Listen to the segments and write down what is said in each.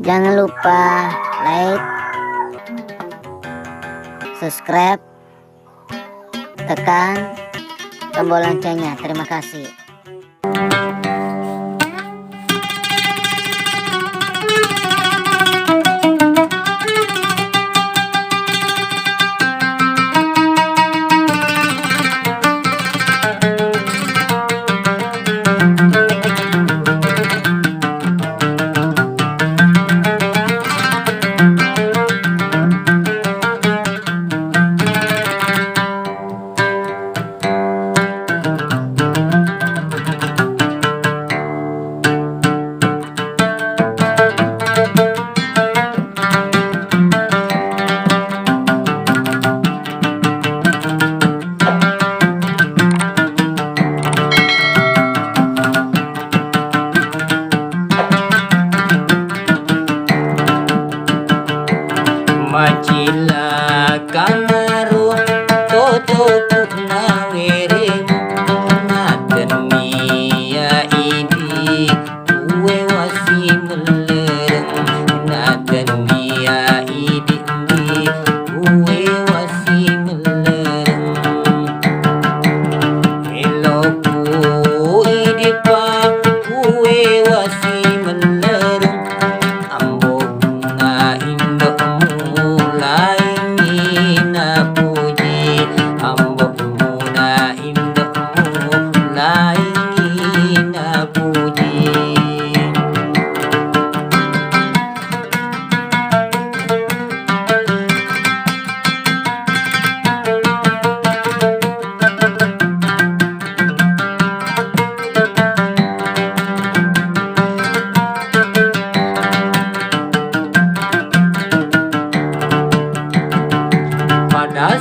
Jangan lupa like, subscribe, tekan tombol loncengnya. Terima kasih. Macila kanaru toto puna werem naten mia idi uwe wasi melereng naten mia idi uwe wasi melereng eloku idi pa uwe wasi melereng ambo na indo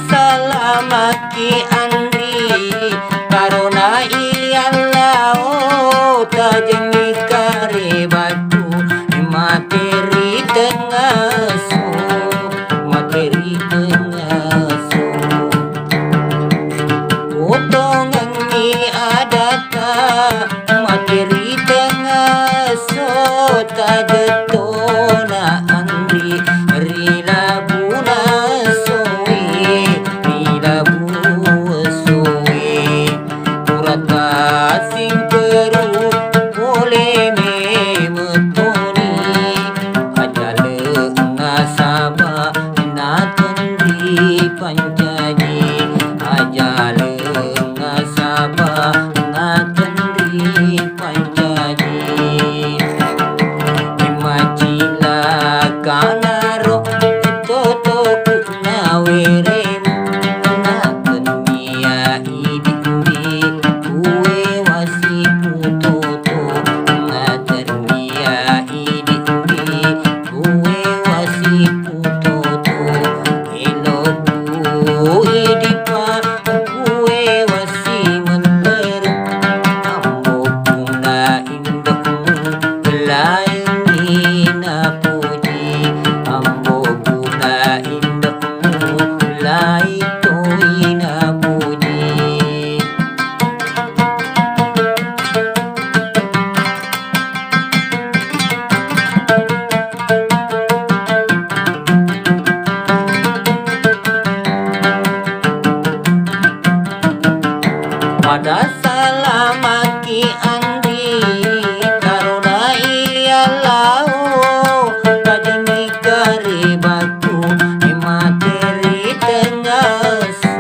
salamaki andri karona ialao tajemi kare batu materi tengah so potongan mi adata materi tengah so tajetona andri rila buna panjaji ajale ngasaba ngatendri panjaji imacila kanaro toto kunawere naken mia idindi uwe wasi putoto ngaten mia idindi uwe wasi putoto idipa kue wasi melereng ambo puna indokmu lain na puji ambo puna indokmu lain na puji pada salamaki andi karona ialao tajemi kare batu materi tengah so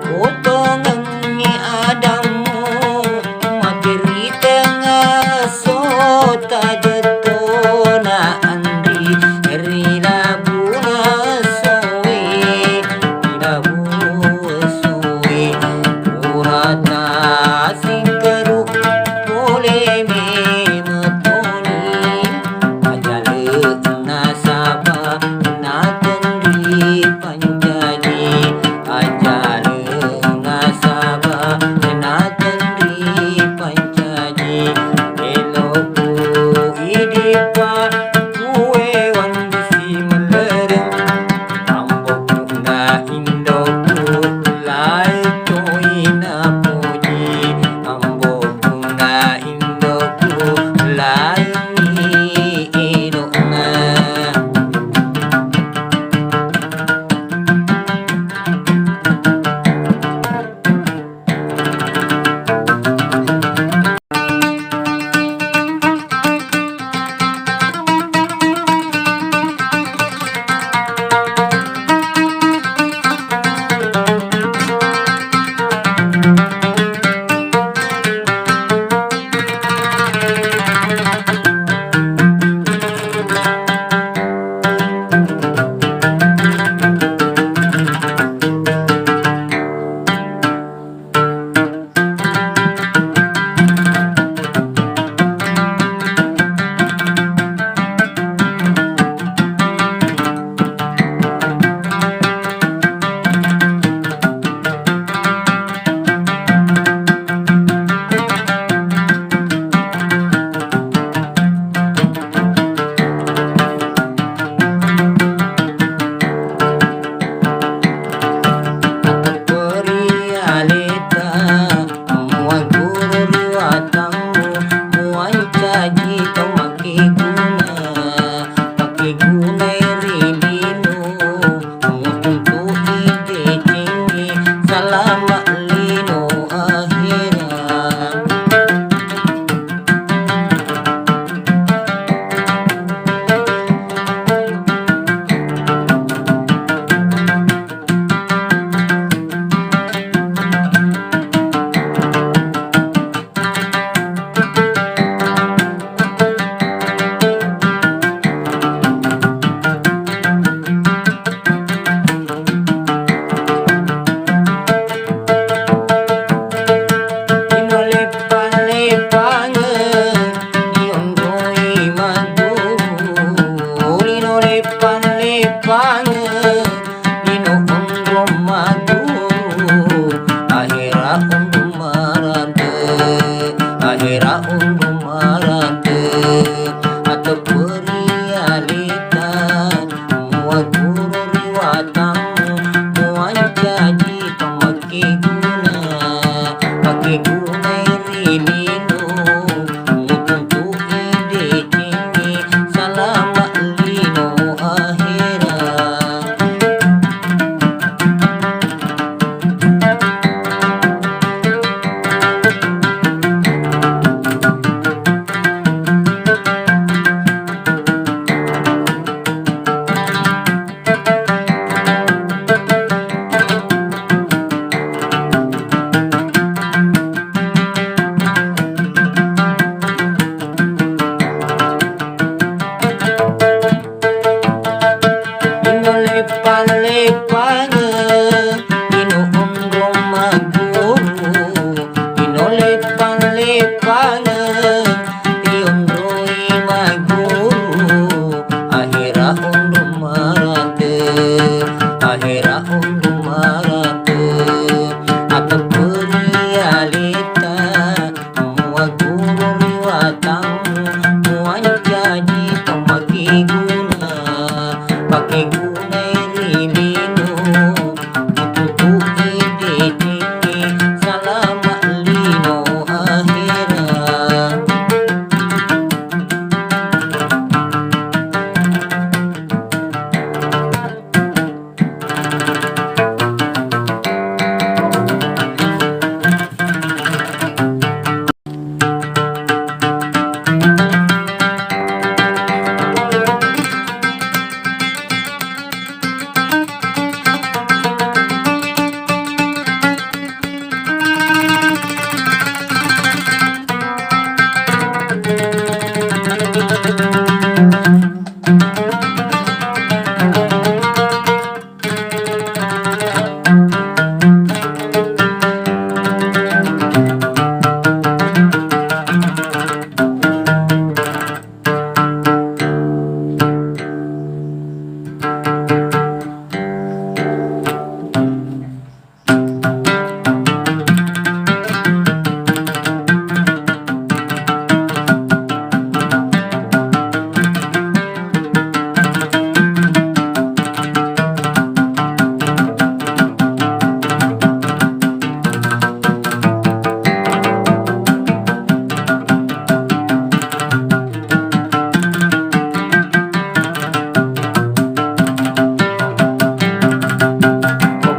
potongan mi adamu materi tengah so tajetona andi rila buna pale-pale ino undro maguru inole pale-pale iondro maguru akhira undro marate akhira undro marate atau perialita mua guru riwatang mua jaji pemaki guna pakai guna rilino itu ide tinggi salamat lino akhirat.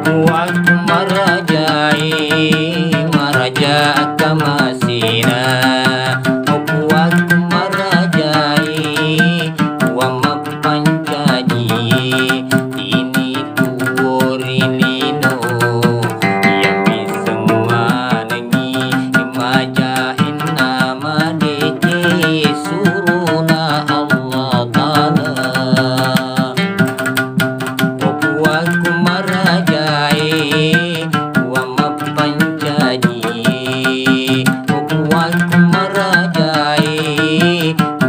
Waktu maraja kamasina waktu marajai wa mapancaji ini tuorilino yang bisa manangi imajain nama deke suruna Allah Ta'ala waktu marajai wa mapancaji waktu marajai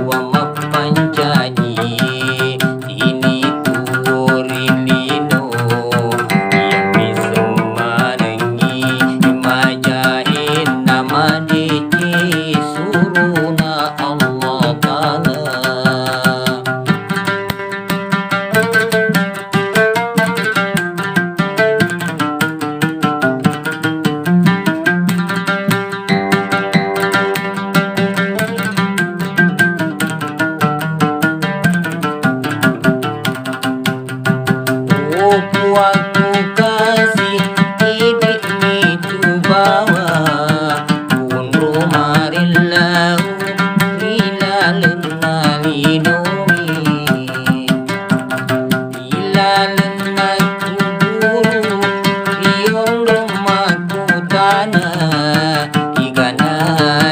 wa mapancaji ini tuorilino yang bisa manangi imajain nama deke suruna Allah Ta'ala. Waktu kasih idik itu bawa unru marillahu ilalun nalinomi ilalun nakuduru iyondong makutana igana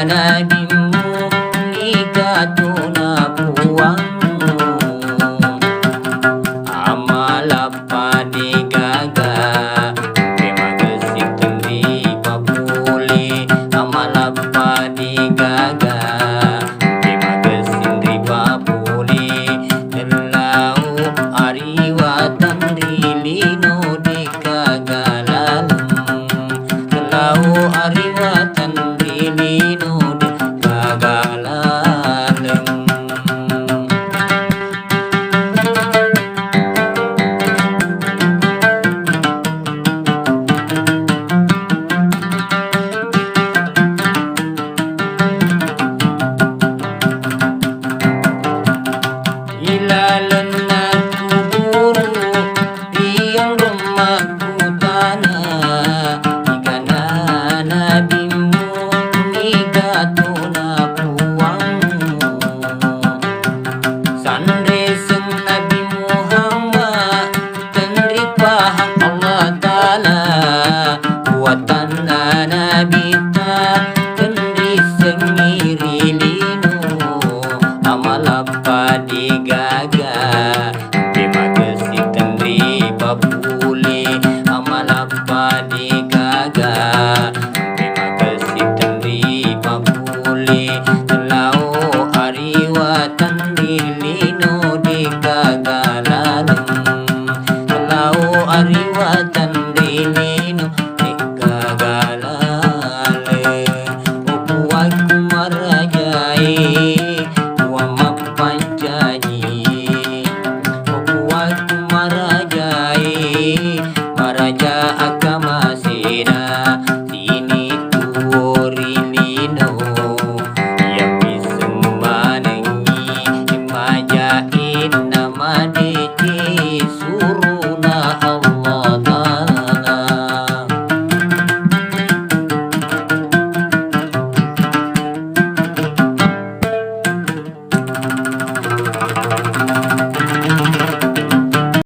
nabimu igatuna puangmu amalapa diga pabule amalapa di gaga terima kasih tandri pabule telau ariwatan dilino di gagalalem telau ariwatan dilino di gagalale opuai kumarajai wama pancaji opuai kumarajai maraja akam